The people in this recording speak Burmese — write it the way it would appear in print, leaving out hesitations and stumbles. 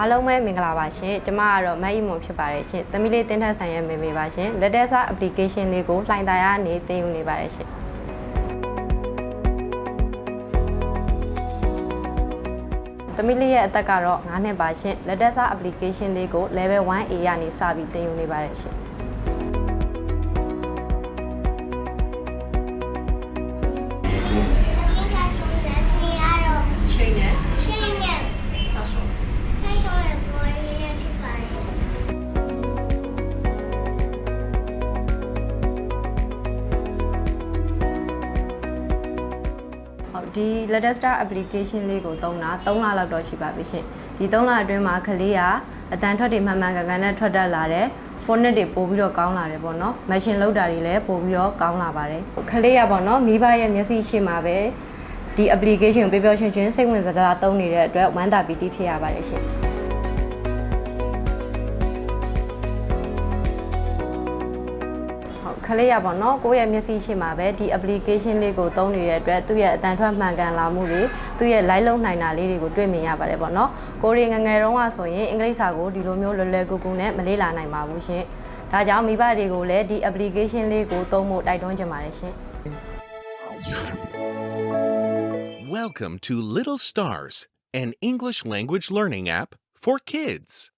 အားလုံးပဲမင်္ဂလာပါရှင်ကျမကတော့မတ်အီမွန်ဖြစ်ပါတယ်ရှင်သမီးလေးတင်ထက်ဆိုင်ရဲ့မေမေပါရှင်လက်တက်စာ application လေးကိုလှိုင်သာယာနေသင်ယူနေပါတယ်ရှင်သမီးလေးရဲ့အသက်ကတော့9နှစ်ပါရှင်လက်တက်စာ application လေးကို level 1A ကနေစပြီးသင်ယူနေပါတယ်ရှင်ဒီ Ladder application လေးကိုသုံးတာ3လလောက်တော့ရှိပါပြီရှင်ဒီ3လအတွင်းမှာကလေးကအတန်ထွက်တွေမှန်မှန်ကန်ကန်နဲ့ထွက်တတ်လာတယ်ဖုန်းနဲ့တွေပို့ပြီးတော့ကောင်းလာတယ်ပေါ့နော် machine လောက်တာတွေလည်းပို့ပြီးတော့ကောင်းလာပါတယ်ကလေးပေါ့နော်မိဘရဲ့မျက်စိရှိမှာပဲဒီ application ကိုပြောချင်းချင်းစိတ်ဝင်စားတာသုံးနေတဲ့အတွက်ဝမ်းသာပီတိဖြစ်ရပါတယ်ရှင်ခလေးရပါတော့ကိုယ့်ရဲ့မျက်စိရှိမှာပဲဒီ application လေးကိုသုံးနေတဲ့အတွက်သူ့ရဲ့အတန်ထွက်မှန်ကန်လာမှုတွေသူ့ရဲ့ live လုံးနိုင်တာလေးတွေကိုတွေ့မြင်ရပါတယ်ပေါ့နော်ကိုရီငငယ်တုန်းကဆိုရင်အင်္ဂလိပ်စာကိုဒီလိုမျိုးလွယ်လွယ်ကူကူနဲ့မလေ့လာနိုင်ပါဘူးရှင်ဒါကြောင့်မိဘတွေကိုလည်းဒီ application လေးကိုသုံးဖို့တိုက်တွန်းချင်ပါတယ်ရှင် Welcome to Little Stars, an English language learning app for kids.